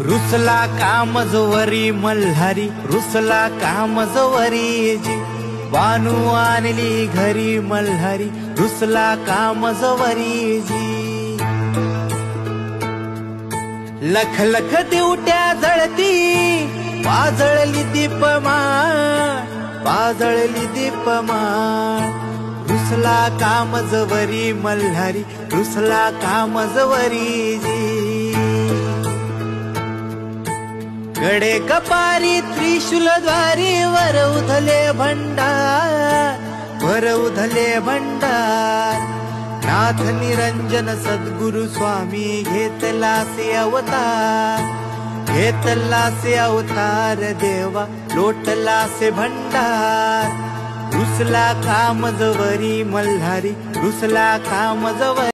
रुसला कामजवरी मल्हारी, रुसला कामजवरी जी, बानू आणली घरी मल्हारी, रुसला कामजवरी जी। लख लख दिवट्या जळती, पाजळली दीपमाळ, पाजळली दीपमाळ, रुसला कामजवरी मल्हारी, रुसला कामजवरी जी। गडे कपारी त्रिशूलद्वारी, वर उधले भंडार, वर उधले भंडार, नाथ निरंजन सद्गुरु स्वामी घेतला से अवतार, घेतला से अवतार देवा, लोटला से भंडार, रुसला कामजवरी मल्हारी, रुसला कामजवरी।